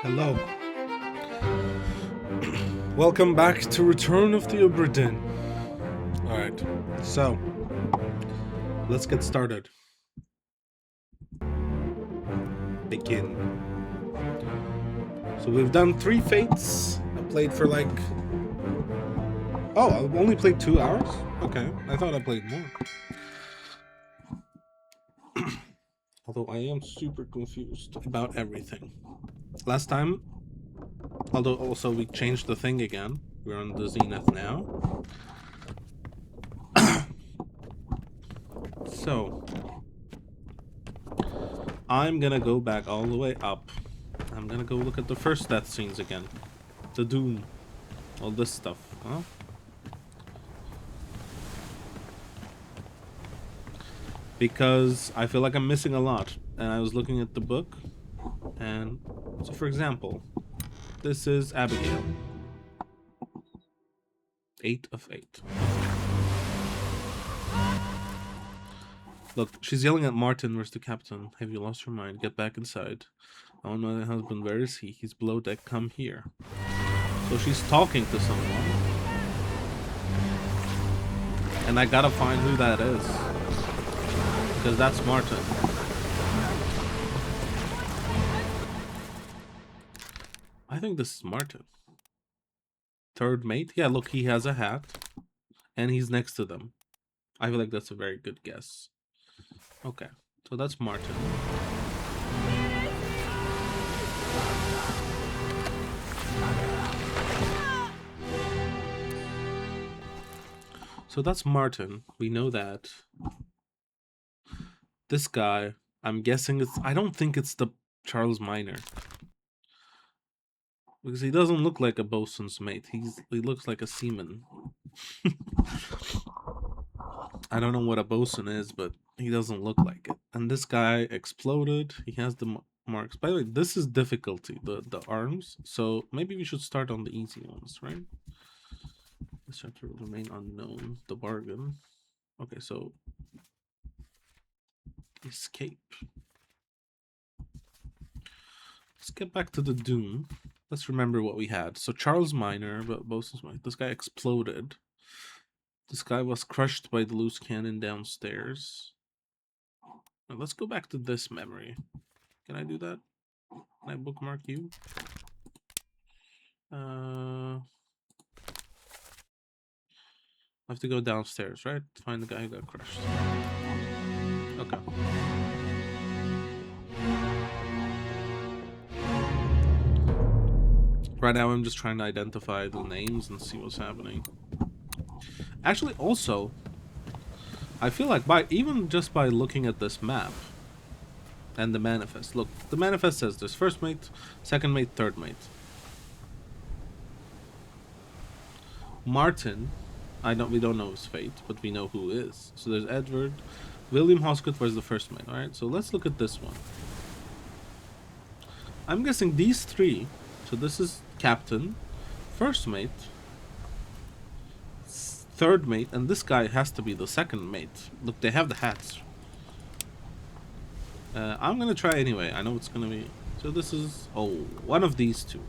Hello. Welcome back to Return of the Obra Dinn. Alright, so let's get started. Begin. So we've done 3 fates. I played for like... Oh, I've only played 2 hours? Okay, I thought I played more. Although I am super confused about everything. Last time, although also we changed the thing again. We're on the Zenith now. So, I'm gonna go back all the way up. I'm gonna go look at the first death scenes again. The Doom. All this stuff, huh? Because I feel like I'm missing a lot. And I was looking at the book. And so, for example, this is Abigail. 8 of 8. Look, she's yelling at Martin, where's the captain? Have you lost your mind? Get back inside. Oh, my husband, where is he? He's below deck, come here. So she's talking to someone. And I gotta find who that is. Because that's Martin. I think this is Martin. Third mate? Yeah, look, he has a hat. And he's next to them. I feel like that's a very good guess. Okay, so that's Martin. So that's Martin. We know that. This guy, I'm guessing it's... I don't think it's the Charles Minor. Because he doesn't look like a bosun's mate. He looks like a seaman. I don't know what a bosun is, but he doesn't look like it. And this guy exploded. He has the marks. By the way, this is difficulty, the arms. So maybe we should start on the easy ones, right? This chapter will remain unknown. The bargain. Okay, so escape. Let's get back to the Doom. Let's remember what we had. So Charles Minor, but bosun's mate. This guy exploded. This guy was crushed by the loose cannon downstairs. Now let's go back to this memory. Can I do that? Can I bookmark you? I have to go downstairs, right? To find the guy who got crushed. Okay. Right now I'm just trying to identify the names and see what's happening. Actually, also, I feel like even just by looking at this map and the manifest. Look, the manifest says there's first mate, second mate, third mate. Martin, we don't know his fate, but we know who is. So there's Edward. William Hosgood was the first mate, alright? So let's look at this one. I'm guessing these 3. So this is captain, first mate, third mate, and this guy has to be the second mate. Look, they have the hats. I'm gonna try anyway. I know it's gonna be... So this is... Oh, one of these 2.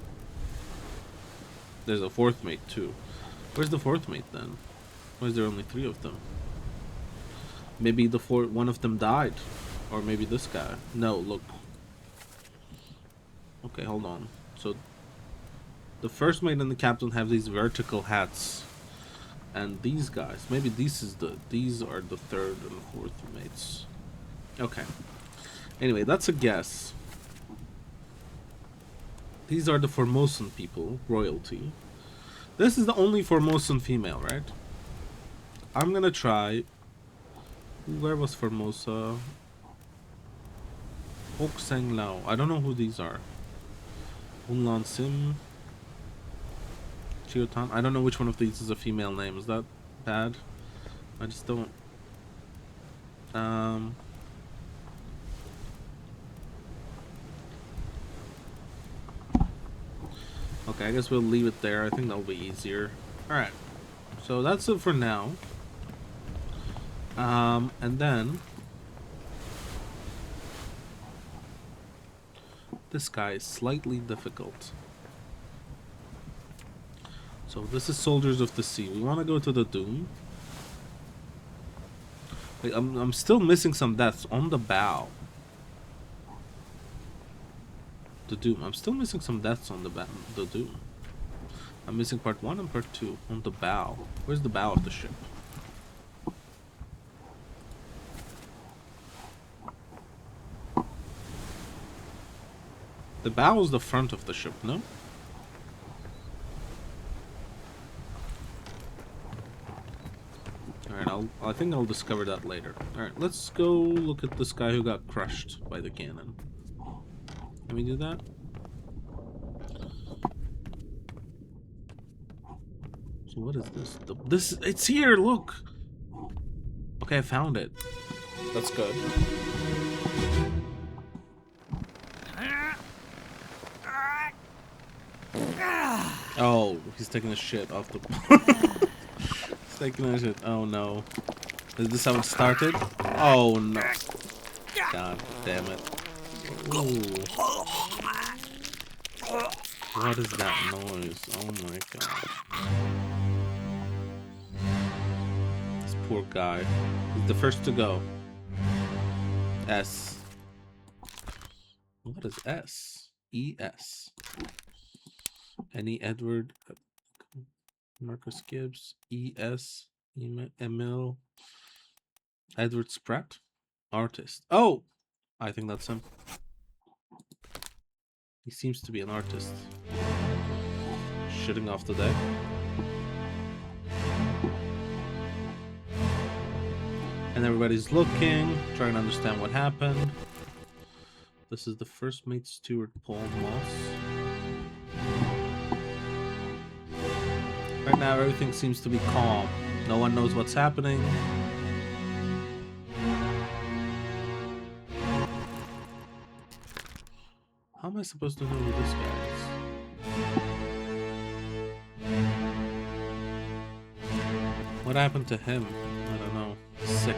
There's a fourth mate too. Where's the fourth mate then? Why is there only 3 of them? Maybe one of them died. Or maybe this guy. No, look. Okay, hold on. So the first mate and the captain have these vertical hats. And these guys, maybe these are the third and fourth mates. Okay. Anyway, that's a guess. These are the Formosan people, royalty. This is the only Formosan female, right? I'm gonna try... Where was Formosa? Ok Sang Lao. I don't know who these are. Unlan Sim. Chiotan. I don't know which one of these is a female name. Is that bad? I just don't... Okay, I guess we'll leave it there. I think that'll be easier. Alright. So that's it for now. And then... This guy is slightly difficult. So this is Soldiers of the Sea. We want to go to the Doom. Wait, I'm still missing some deaths on the bow. The Doom. I'm still missing some deaths on the Doom. I'm missing part 1 and part 2 on the bow. Where's the bow of the ship? The bow is the front of the ship, no? Alright, I think I'll discover that later. Alright, let's go look at this guy who got crushed by the cannon. Can we do that? So what is this? It's here, look! Okay, I found it. That's good. Oh, he's taking a shit off the... He's taking a shit. Oh no. Is this how it started? Oh no. God damn it. Ooh. What is that noise? Oh my god. This poor guy. He's the first to go. S. What is S? E-S. Any Edward, Marcus Gibbs, E.S., Emil, Edward Spratt, artist. Oh, I think that's him. He seems to be an artist. Shitting off the deck. And everybody's looking, trying to understand what happened. This is the first mate steward, Paul Moss. Right now, everything seems to be calm. No one knows what's happening. How am I supposed to know who this guy is? What happened to him? I don't know. Sick.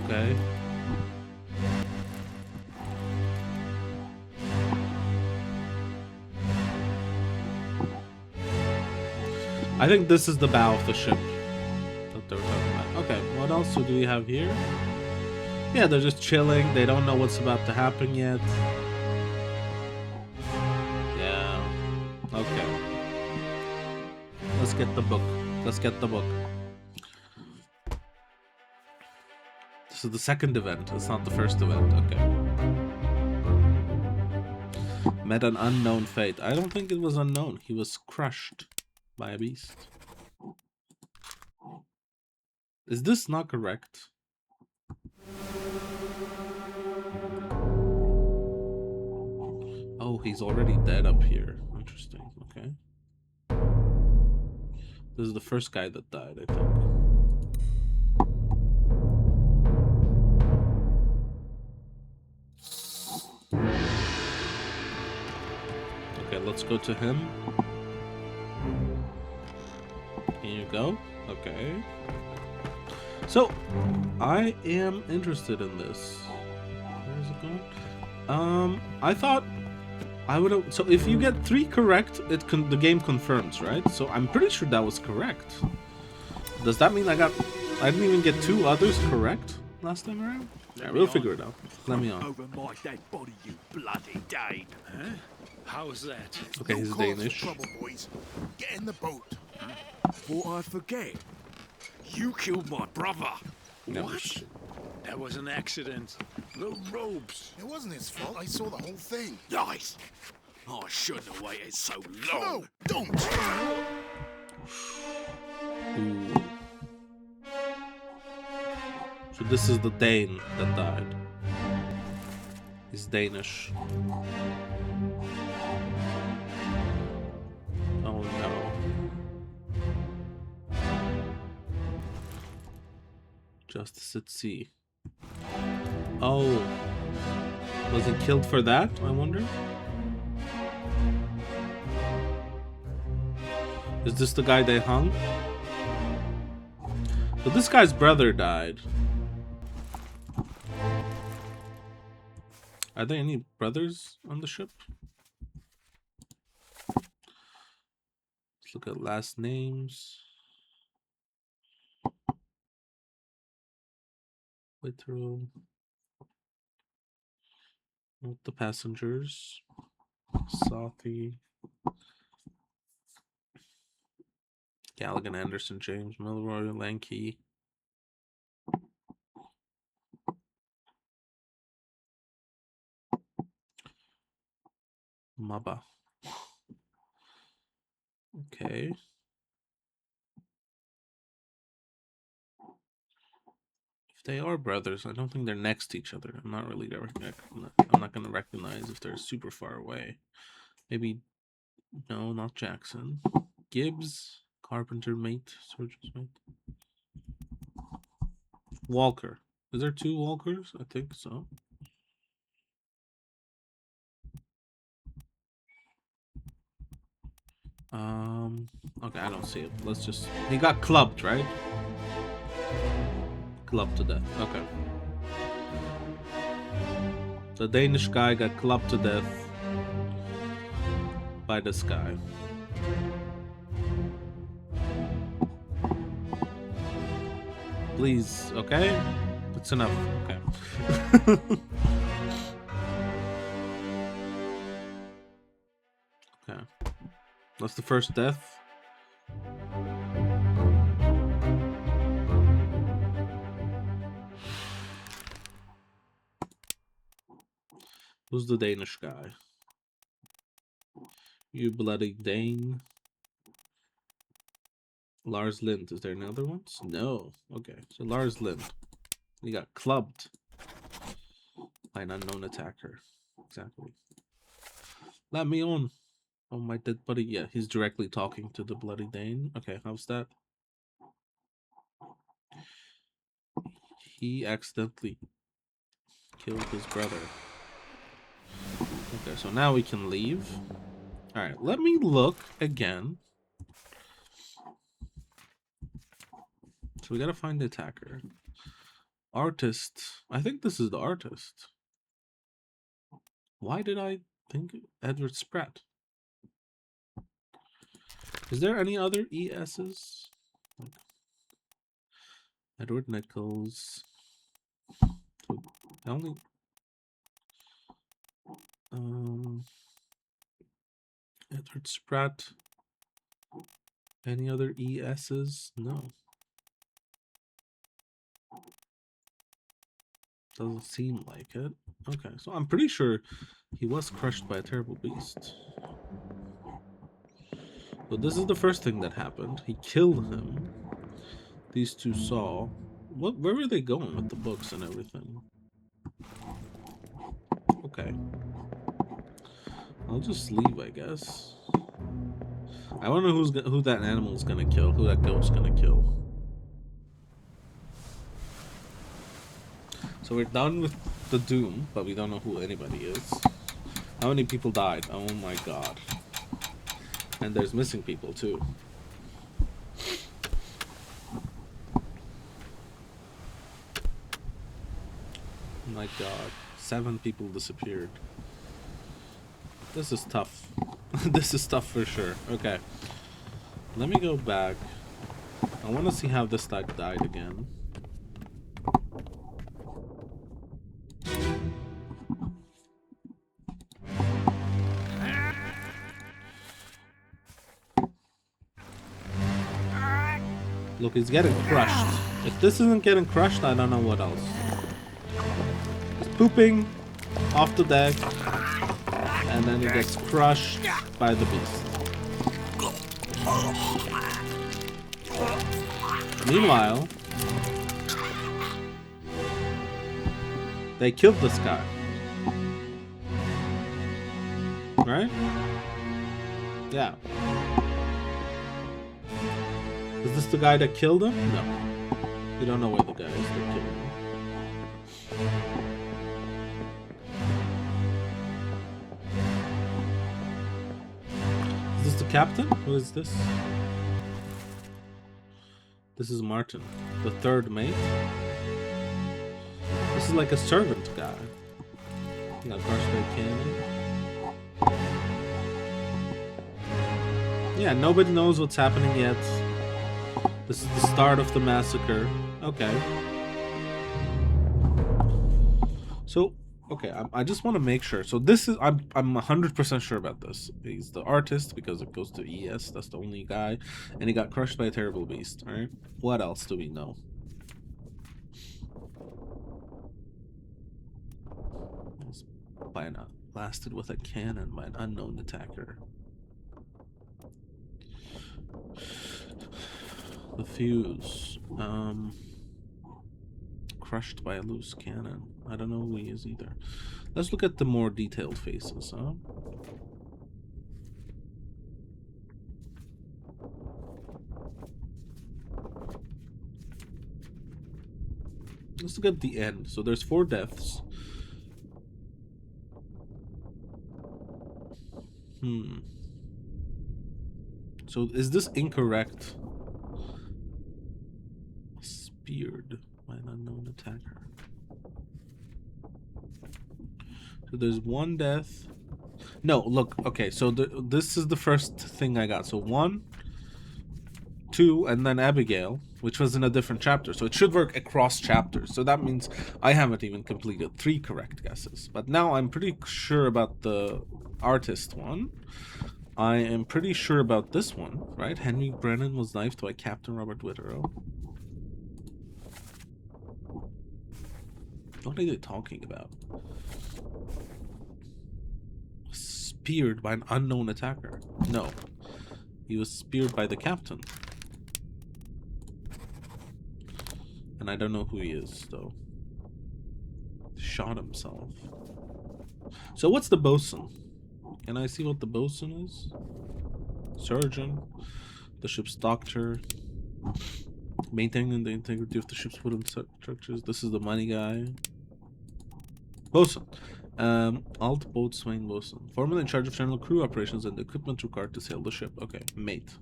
Okay. I think this is the bow of the ship that they were talking about. Okay, what else do we have here? Yeah, they're just chilling. They don't know what's about to happen yet. Yeah. Okay. Let's get the book. Let's get the book. This is the second event. It's not the first event. Okay. Met an unknown fate. I don't think it was unknown. He was crushed by a beast. Is this not correct? Oh, he's already dead up here. Interesting. Okay. This is the first guy that died, I think. Okay, let's go to him. Here you go. Okay. So, I am interested in this. Where is it going? I thought I would have... So, if you get 3 correct, the game confirms, right? So, I'm pretty sure that was correct. Does that mean I didn't even get 2 others correct last time around? Yeah, we'll figure it out. Let me on. Over my dead body, you bloody Dane. Huh? How's that? Okay, he's Danish. Trouble, boys. Get in the boat. Thought I'd forget. You killed my brother. No, What? shit. That was an accident. The robes. It wasn't his fault. I saw the whole thing. Lies. I shouldn't have waited so long. No, don't. Ooh. So this is the Dane that died. He's Danish. Oh no. Justice at Sea. Oh. Was he killed for that, I wonder? Is this the guy they hung? But this guy's brother died. Are there any brothers on the ship? Let's look at last names. Literal. Note the passengers. Sothi. Galligan, Anderson, James, Milroy, Lanky. Maba. Okay. If they are brothers, I don't think they're next to each other. I'm not really gonna I'm not gonna recognize if they're super far away. Maybe no, not Jackson. Gibbs, carpenter mate, surgeon's mate. Walker. Is there 2 Walkers? I think so. Okay, I don't see it. Let's just... He got clubbed, right? Clubbed to death. Okay. The Danish guy got clubbed to death by this guy. Please, okay? That's enough. Okay. Okay. That's the first death. Who's the Danish guy? You bloody Dane. Lars Lind. Is there any other ones? No. Okay. So Lars Lind. He got clubbed by an unknown attacker. Exactly. Let me on. Oh, my dead buddy. Yeah, he's directly talking to the bloody Dane. Okay, how's that? He accidentally killed his brother. Okay, so now we can leave. Alright, let me look again. So we gotta find the attacker. Artist. I think this is the artist. Why did I think Edward Spratt? Is there any other ESs? Like Edward Nichols. Only Edward Spratt. Any other ESs? No. Doesn't seem like it. Okay, so I'm pretty sure he was crushed by a terrible beast. So this is the first thing that happened. He killed him. These two saw. Where were they going with the books and everything? Okay. I'll just leave, I guess. I wonder who that animal's gonna kill, who that goat's gonna kill. So we're done with the Doom, but we don't know who anybody is. How many people died? Oh my god. And there's missing people too. Oh my god. 7 people disappeared. This is tough. This is tough for sure. Okay. Let me go back. I want to see how this guy died again. Look, he's getting crushed. If this isn't getting crushed, I don't know what else. He's pooping off the deck, and then he gets crushed by the beast. Meanwhile, they killed this guy. Right? Yeah. Is this the guy that killed him? No. We don't know where the guy is that killed him. Is this the captain? Who is this? This is Martin, the third mate. This is like a servant guy. He got crushed by a cannon. Yeah, nobody knows what's happening yet. This is the start of the massacre. Okay. So, okay, I just want to make sure. So this is, I'm 100% sure about this. He's the artist because it goes to ES. That's the only guy. And he got crushed by a terrible beast, all right? What else do we know? Blasted with a cannon by an unknown attacker. The fuse. Crushed by a loose cannon. I don't know who he is either. Let's look at the more detailed faces, huh? Let's look at the end. So there's 4 deaths. So is this incorrect? Speared by an unknown attacker. So there's 1 death. No, look, okay, so this is the first thing I got. So 1, 2, and then Abigail, which was in a different chapter. So it should work across chapters. So that means I haven't even completed 3 correct guesses. But now I'm pretty sure about the artist one. I am pretty sure about this one, right? Henry Brennan was knifed by Captain Robert Witterow. What are they talking about? Speared by an unknown attacker. No. He was speared by the captain. And I don't know who he is, though. Shot himself. So what's the bosun? Can I see what the bosun is? Surgeon. The ship's doctor. Maintaining the integrity of the ship's wooden structures. This is the money guy. Bosun. Alt boatswain bosun. Foreman in charge of general crew operations and the equipment required to sail the ship. Okay, mate.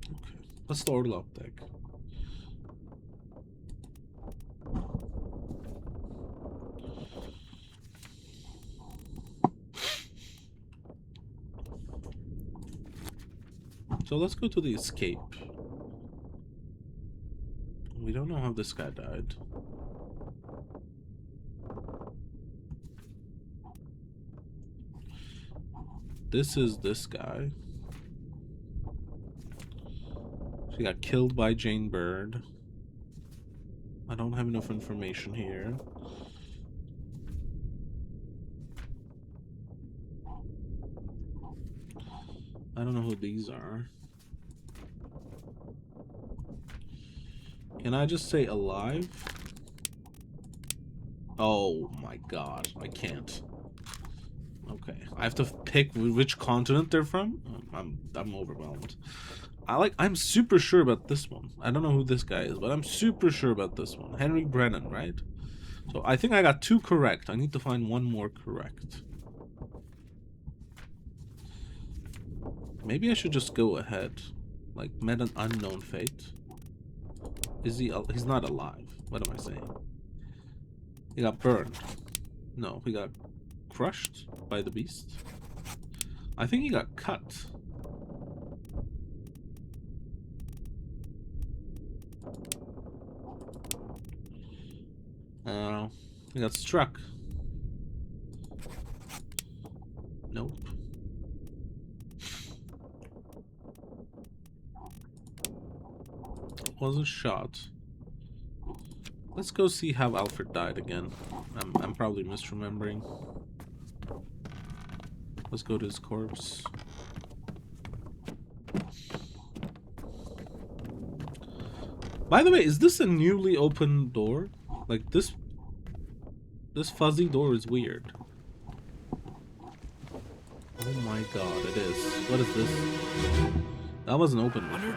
Okay, what's the Orlop deck? So let's go to the escape. We don't know how this guy died. This is this guy. She got killed by Jane Bird. I don't have enough information here. I don't know who these are. Can I just say alive? Oh my god, I can't. Okay, I have to pick which continent they're from. I'm overwhelmed. I'm super sure about this one. I don't know who this guy is, but I'm super sure about this one. Henry Brennan, right? So I think I got 2 correct. I need to find 1 more correct. Maybe I should just go ahead. Like, met an unknown fate. Is he? He's not alive. What am I saying? He got burned. No, he got crushed by the beast. I think he got cut. He got struck. Nope. Was a shot. Let's go see how Alfred died again. I'm probably misremembering. Let's go to his corpse. By the way, is this a newly opened door? Like this fuzzy door is weird. Oh my god, it is. What is this? That wasn't open before.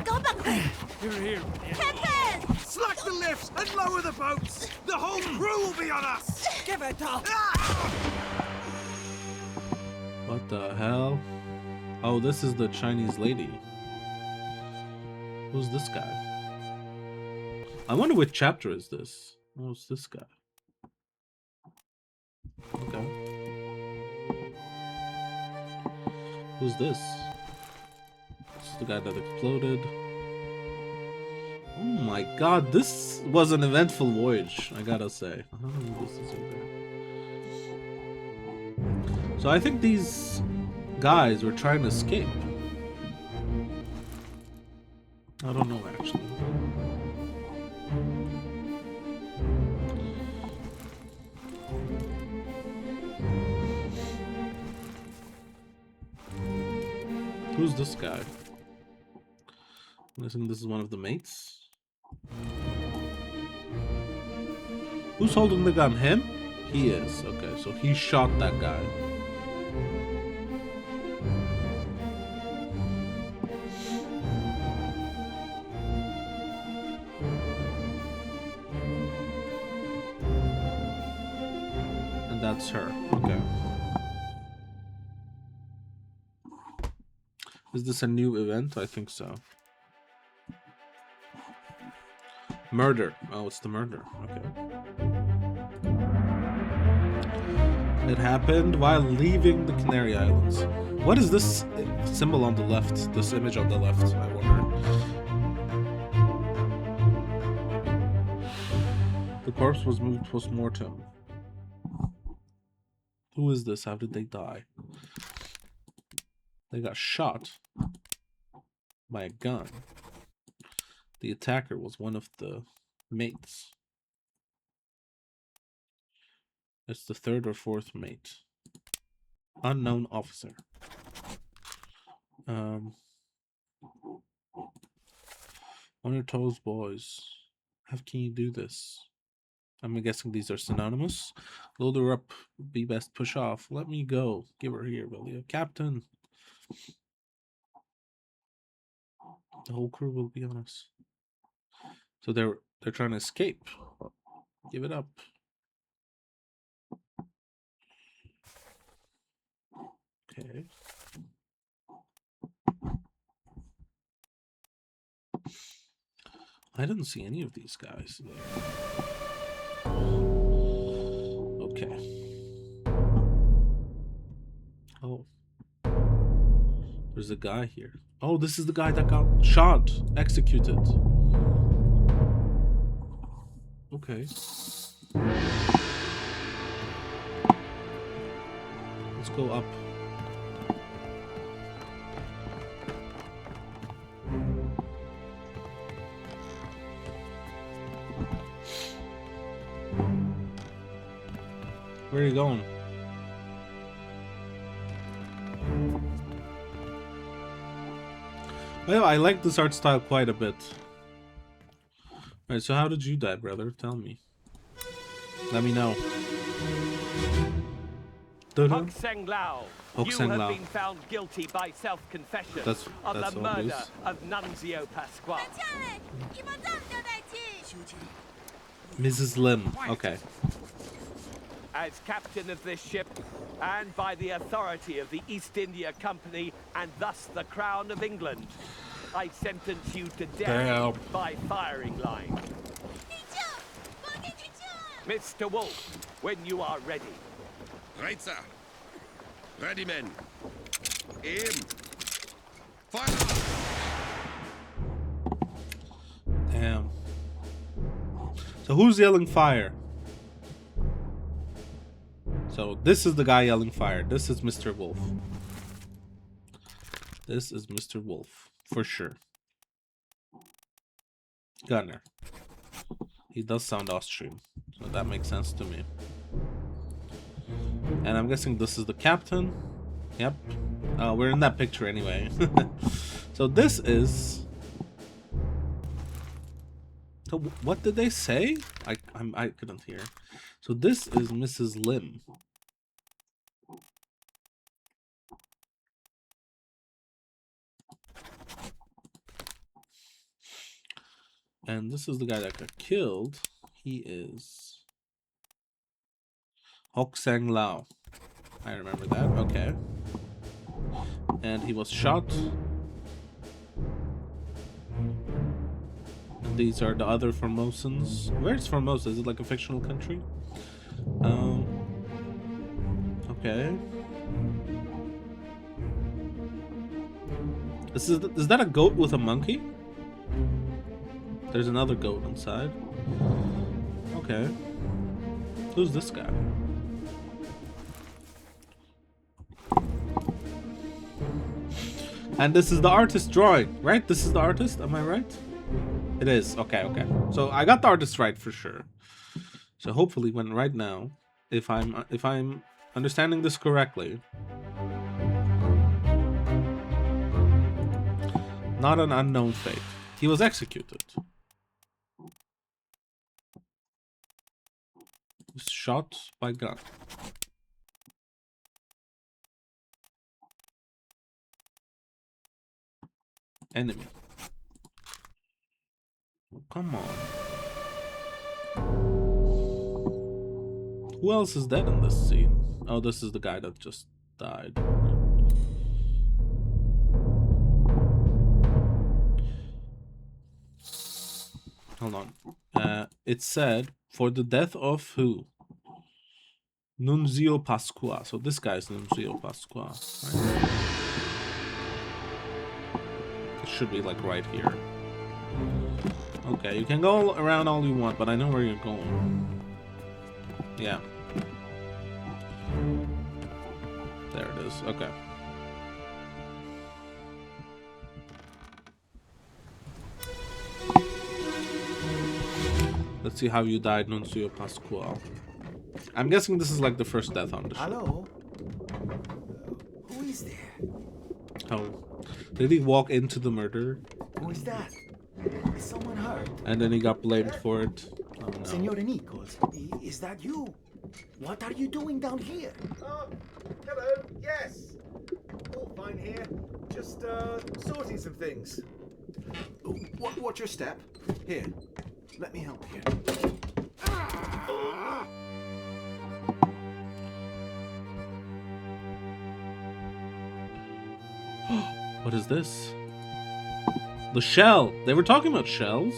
Go back! Here. Captain! Slack the lifts and lower the boats. The whole crew will be on us. Give it up! What the hell? Oh, this is the Chinese lady. Who's this guy? I wonder which chapter is this. Who's this guy? Okay. Who's this? This is the guy that exploded. Oh my god, this was an eventful voyage, I gotta say. I don't know who this is over there. So I think these guys were trying to escape. I don't know, actually. Who's this guy? I'm guessing this is one of the mates. Who's holding the gun? Him? He is. Okay, so he shot that guy. And that's her. Okay. Is this a new event? I think so. Murder. Oh, it's the murder. Okay. It happened while leaving the Canary Islands. What is this symbol on the left? This image on the left, I wonder. The corpse was moved post-mortem. Who is this? How did they die? They got shot by a gun. The attacker was one of the mates. It's the third or fourth mate. Unknown officer. On your toes, boys. How can you do this? I'm guessing these are synonymous. Load her up. Be best. Push off. Let me go. Give her here, will you? Captain. The whole crew will be on us. So they're trying to escape. Give it up. Okay. I didn't see any of these guys there. Okay. Oh. There's a guy here. Oh, this is the guy that got shot, executed. Okay. Let's go up. Where are you going? Well, I like this art style quite a bit. Alright, so how did you die, brother? Tell me. Let me know. Hok Seng Lao, Hok you Seng have Lao. been found guilty by self-confession That's of the murder obvious. of Nunzio Pasquale. Mrs. Lim. Okay. As captain of this ship, and by the authority of the East India Company, and thus the Crown of England, I sentence you to death Damn. by firing line. Mr. Wolf, when you are ready. Right, sir. Ready, men. Aim. Fire! Damn. So who's yelling fire? So this is the guy yelling fire. This is Mr. Wolf. This is Mr. Wolf, for sure. Gunner. He does sound Austrian, so that makes sense to me. And I'm guessing this is the captain. Yep. We're in that picture anyway. So this is... So what did they say? I couldn't hear. So this is Mrs. Lim. And this is the guy that got killed. He is Hok Seng Lao. I remember that. Okay. And he was shot These are the other Formosans. Where's Formosa? Is it like a fictional country? Okay. Is that a goat with a monkey? There's another goat inside. Okay. Who's this guy? And this is the artist drawing, right? This is the artist, am I right? It is. Okay, okay. So I got the artist right for sure. So hopefully when right now, if I'm understanding this correctly, not an unknown fate. He was executed. He was shot by gun. Enemy. Oh, come on. Who else is dead in this scene? Oh, this is the guy that just died. Hold on. It said, for the death of who? Nunzio Pasqua. So this guy's Nunzio Pasqua, right? It should be like right here. Okay, you can go around all you want, but I know where you're going. Yeah. There it is. Okay. Let's see how you died, Nunzio Pasquale. I'm guessing this is like the first death on the show. Hello? Who is there? Oh. Did he walk into the murder? Who is that? Is someone hurt? And then he got blamed for it? Oh no. Senor Nichols, is that you? What are you doing down here? Oh, hello, yes. All fine here. Just, sorting some things. Watch your step. Here, let me help you. What is this? The shell! They were talking about shells?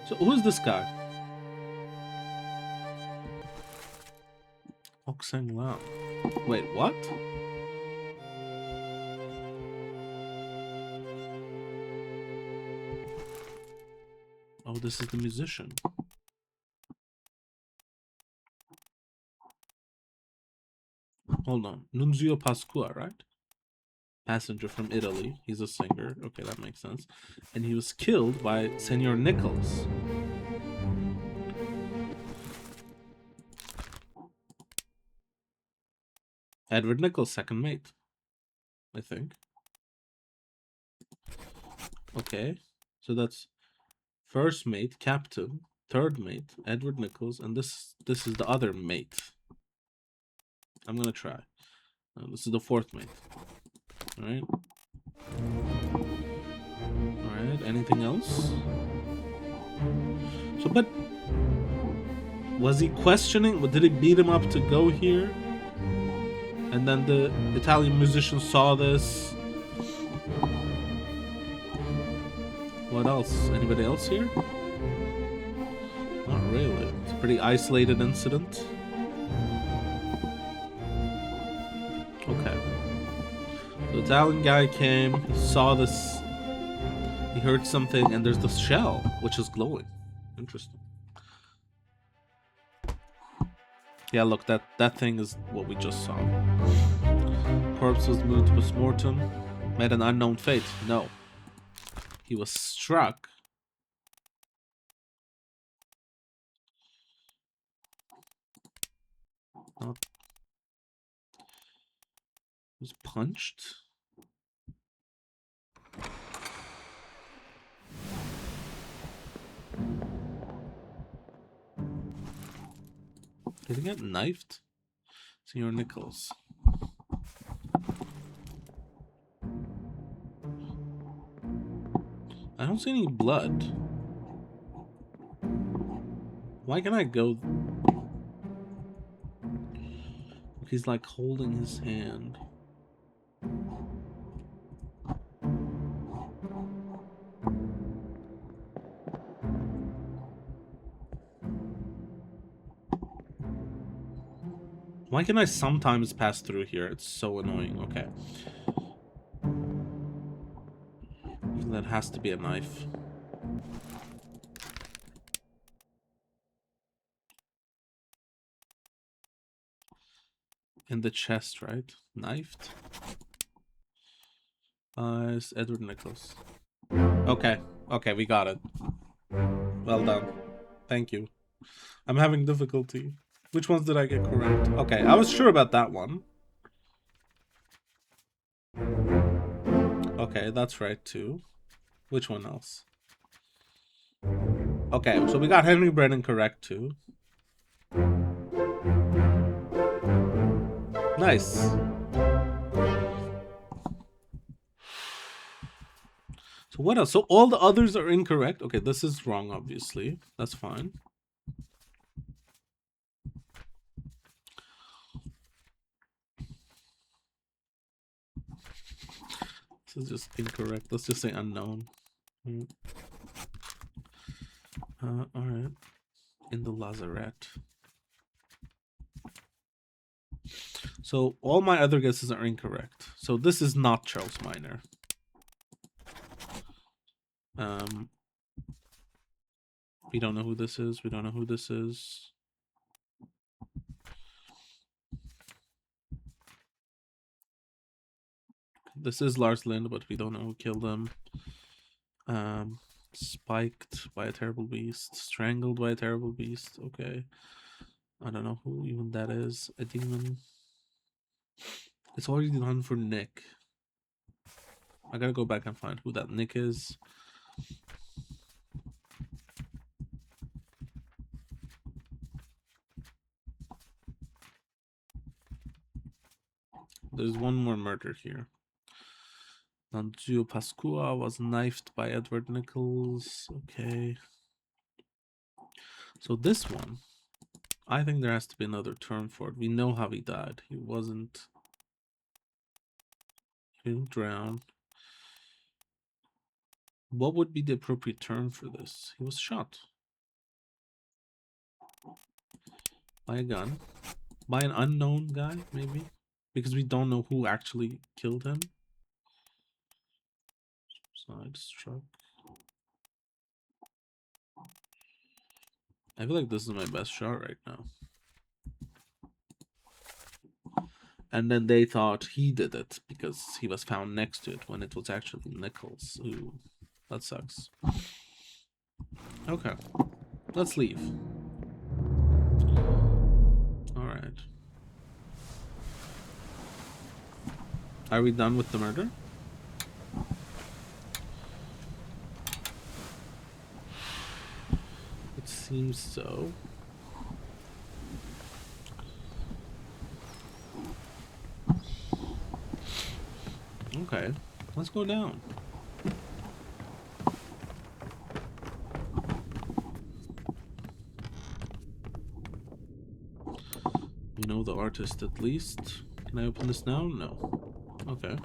So who is this guy? Okseng Lao. Wait, what? Oh, this is the musician. Hold on. Nunzio Pasqua, right? Passenger from Italy. He's a singer. Okay, that makes sense. And he was killed by Senor Nichols. Edward Nichols, second mate. I think. Okay. So that's first mate, captain, third mate, Edward Nichols, and this is the other mate. I'm gonna try. This is the fourth mate. Alright. Alright, anything else? So, but was he questioning? Did he beat him up to go here? And then the Italian musician saw this. What else? Anybody else here? Not really. It's a pretty isolated incident. Okay. The Italian guy came, he saw this, he heard something, and there's this shell, which is glowing. Interesting. Yeah, look, that thing is what we just saw. Corpse was moved to postmortem. Met an unknown fate. No. He was struck. Not. He was punched. Did he get knifed? Senor Nichols. I don't see any blood. Why can I go? He's like holding his hand. Why can I sometimes pass through here? It's so annoying. Okay. That has to be a knife. In the chest, right? Knifed? It's Edward Nichols. Okay. Okay, we got it. Well done. Thank you. I'm having difficulty. Which ones did I get correct? Okay, I was sure about that one. Okay, that's right too. Which one else? Okay, so we got Henry Brennan correct too. Nice. So what else? So all the others are incorrect. Okay, this is wrong, obviously. That's fine. This is just incorrect. Let's just say unknown. Alright. In the lazarette. So all my other guesses are incorrect. So this is not Charles Minor. We don't know who this is. We don't know who this is. This is Lars Lind, but we don't know who killed him. Spiked by a terrible beast. Strangled by a terrible beast. Okay. I don't know who even that is. A demon. It's already done for Nick. I gotta go back and find who that Nick is. There's one more murder here. Nanzio Pascua was knifed by Edward Nichols. Okay. So this one, I think there has to be another term for it. We know how he died. He didn't drown. What would be the appropriate term for this? He was shot. By a gun. By an unknown guy, maybe? Because we don't know who actually killed him. Side struck. I feel like this is my best shot right now. And then they thought he did it because he was found next to it when it was actually Nichols. Ooh, that sucks. Okay, let's leave. All right. Are we done with the murder? It seems so. Okay, let's go down. We know the artist at least. Can I open this now? No. Okay.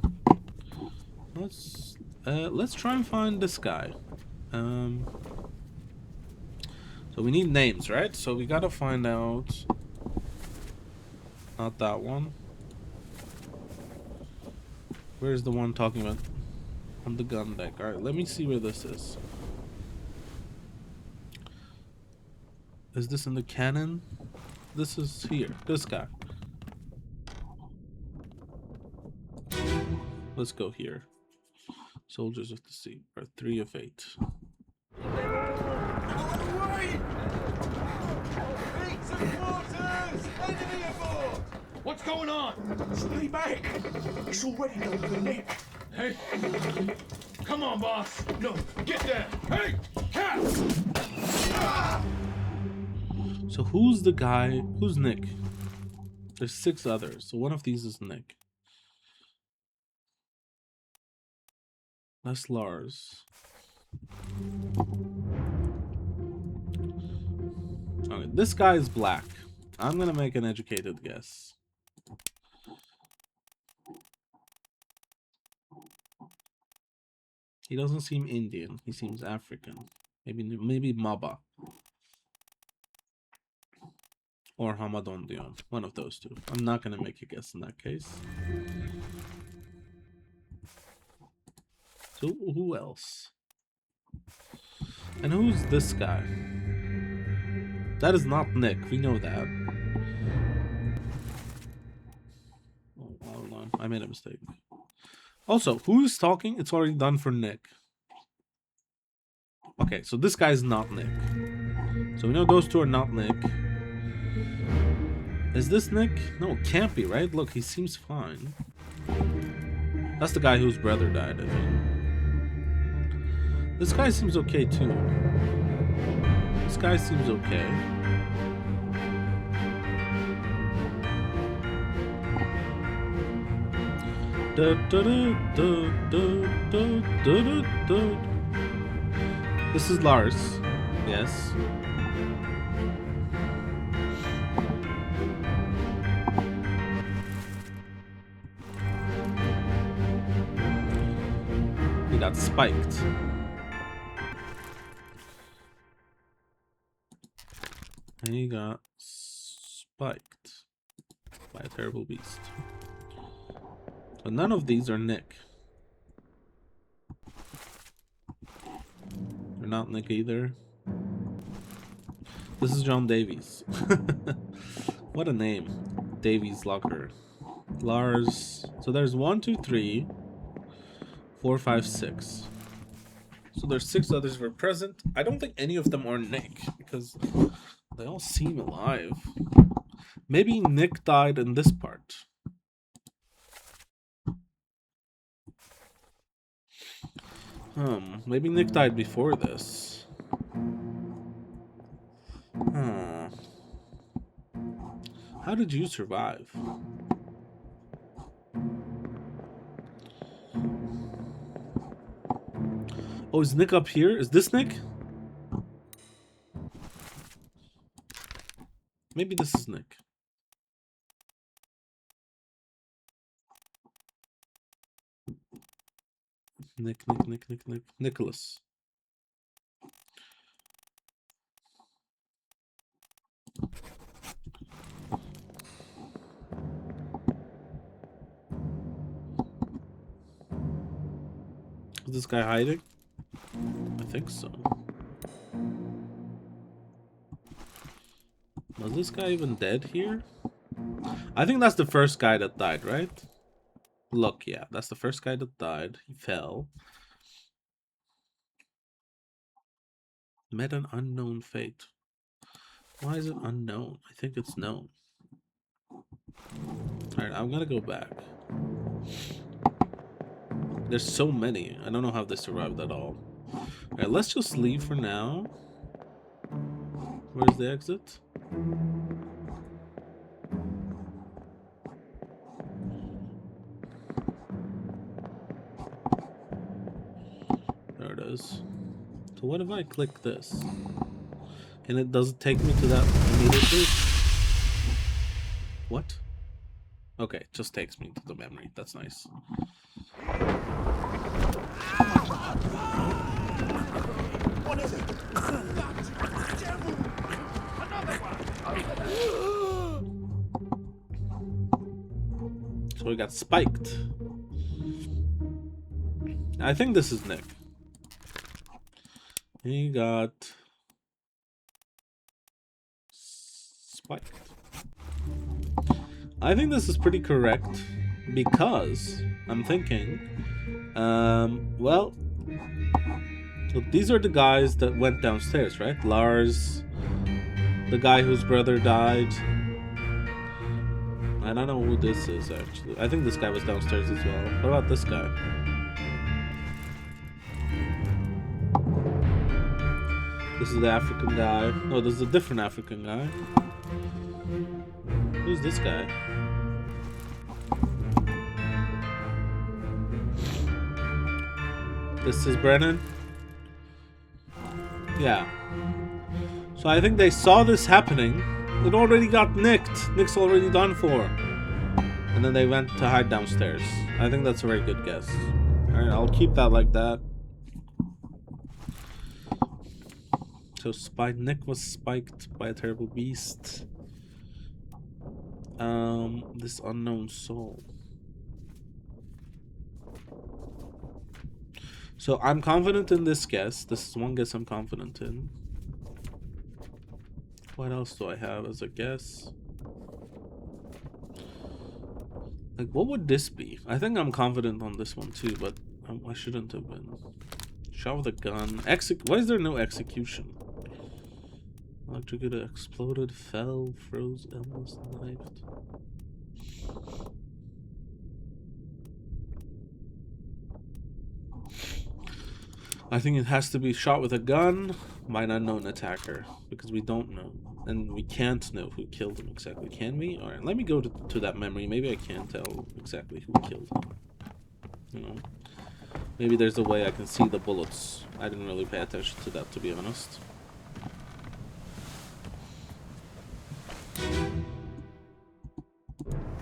Let's try and find this guy. So we need names, right? So we gotta find out. Not that one. Where's the one talking about on the gun deck? All right, let me see where this is. Is this in the cannon? This is here. This guy. Let's go here. Soldiers of the Sea, part 3 of 8. What's going on? Stay back! It's already done for Nick. Hey, come on, boss. No, get there. Hey, cat! So who's the guy? Who's Nick? There's 6 others, so one of these is Nick. That's Lars. Okay, this guy is black. I'm gonna make an educated guess. He doesn't seem Indian. He seems African. Maybe Maba. or Hamadondion. One of those two. I'm not gonna make a guess in that case. So who else? And who's this guy? That is not Nick. We know that. Oh, hold on. I made a mistake. Also, who's talking? It's already done for Nick. Okay, so this guy's not Nick. So we know those two are not Nick. Is this Nick? No, it can't be, right? Look, he seems fine. That's the guy whose brother died, I think. This guy seems okay, too. This guy seems okay. This is Lars. Yes. He got spiked. And he got spiked by a terrible beast. But none of these are Nick. They're not Nick either. This is John Davies. What a name. Davies Locker. Lars. So there's 1, 2, 3, 4, 5, 6. So there's 6 others were present. I don't think any of them are Nick because they all seem alive. Maybe Nick died in this part. Maybe Nick died before this. How did you survive? Oh, is Nick up here? Is this Nick? Maybe this is Nick. Nicholas. Is this guy hiding? I think so. Was this guy even dead here? I think that's the first guy that died, right? Look, yeah, that's the first guy that died. He fell. Met an unknown fate. Why is it unknown? I think it's known. Alright, I'm gonna go back. There's so many. I don't know how they survived at all. Alright, let's just leave for now. Where's the exit? There it is. So what if I click this? And it doesn't take me to that immediately? What? Okay, it just takes me to the memory. That's nice. What is it? So we got spiked. I think this is Nick. He got spiked. I think this is pretty correct because I'm thinking, well, look, these are the guys that went downstairs, right? Lars, the guy whose brother died. I don't know who this is actually. I think this guy was downstairs as well. What about this guy? This is the African guy. Oh, this is a different African guy. Who's this guy? This is Brennan. Yeah. So I think they saw this happening. It already got nicked. Nick's already done for. And then they went to hide downstairs. I think that's a very good guess. Alright, I'll keep that like that. So Nick was spiked by a terrible beast. This unknown soul. So I'm confident in this guess. This is one guess I'm confident in. What else do I have as a guess? Like, what would this be? I think I'm confident on this one too, but I shouldn't have been. Shot with a gun. Why is there no execution? Electrocuted, exploded, fell, froze, almost knifed. I think it has to be shot with a gun by an unknown attacker, because we don't know. And we can't know who killed him exactly, can we? Alright, let me go to that memory. Maybe I can tell exactly who killed him. You know? Maybe there's a way I can see the bullets. I didn't really pay attention to that, to be honest.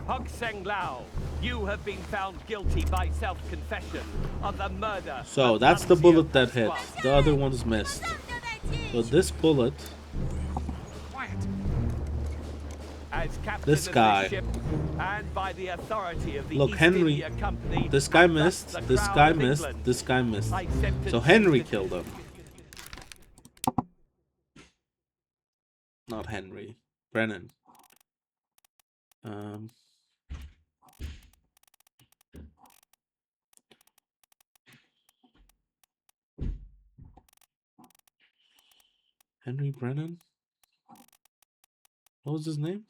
Hok Seng Lao, you have been found guilty by self-confession of the murder. So that's the bullet that hit. The other one's missed. So this bullet, as captain this of guy. the ship, and by the authority of the Look, East Henry. India Company, This guy and thus missed. the This Crown guy of missed. England, This guy missed. I sentence So you Henry to- killed him. Not Henry. Brennan. Henry Brennan? What was his name?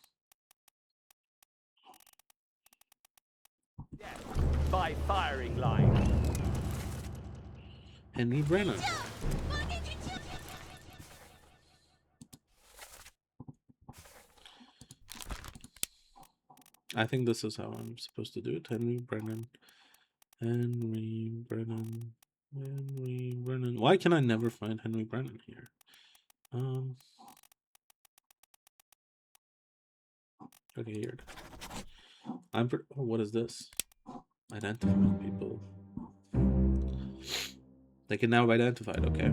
by firing line. Henry Brennan. I think this is how I'm supposed to do it. Henry Brennan. Henry Brennan. Henry Brennan. Why can I never find Henry Brennan here? Okay, here. Oh, what is this? Identify people. They can now be identified, okay.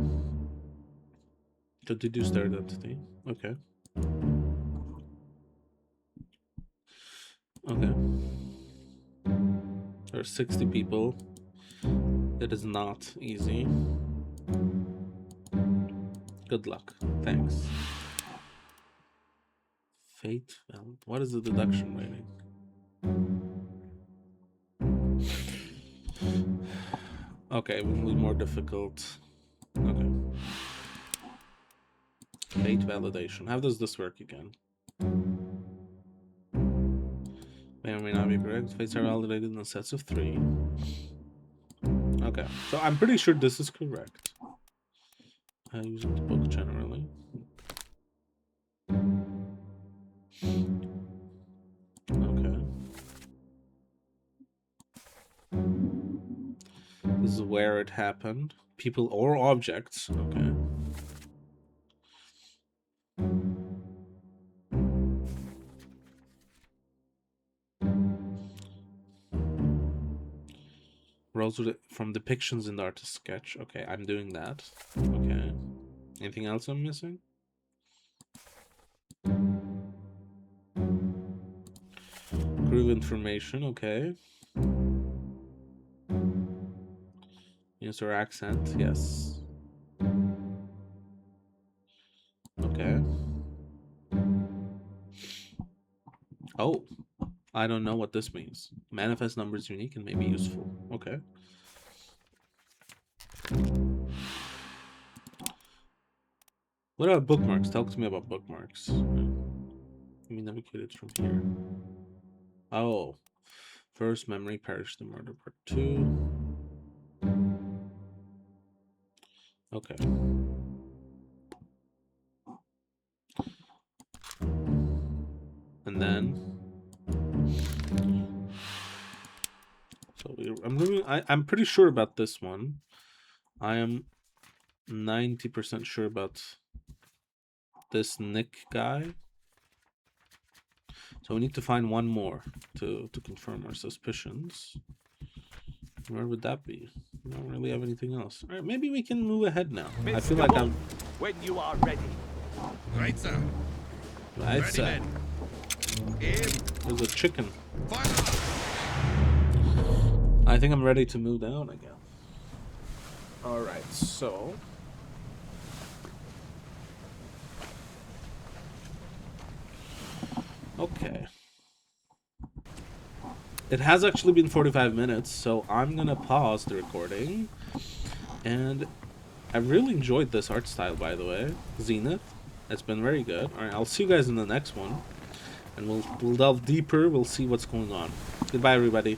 So deduce their identity. Okay. Okay. There are 60 people. It is not easy. Good luck. Thanks. Fate. What is the deduction rating? Okay, we'll be more difficult. Okay. Fate validation. How does this work again? May or may not be correct. Fates are validated in sets of 3. Okay, so I'm pretty sure this is correct. I use the book generally. Okay. This is where it happened. People or objects. Okay. Rolls from depictions in the artist's sketch. Okay, I'm doing that. Okay. Anything else I'm missing? Crew information. Okay. User accent. Yes. Okay. Oh. I don't know what this means. Manifest number is unique and may be useful. Okay. What about bookmarks? Talk to me about bookmarks. Let me navigate it from here. Oh. First memory perished in murder part 2. Okay. And then I'm pretty sure about this one. I am 90% sure about this Nick guy. So we need to find one more to confirm our suspicions. Where would that be? We don't really have anything else. All right, maybe we can move ahead now. I feel like I'm... When you are ready. Right, sir. Right, Ready, sir. men. There's a chicken. I think I'm ready to move down again. Alright, so... Okay. It has actually been 45 minutes, so I'm gonna pause the recording. And I really enjoyed this art style, by the way. Zenith. It's been very good. Alright, I'll see you guys in the next one. And we'll delve deeper, we'll see what's going on. Goodbye, everybody.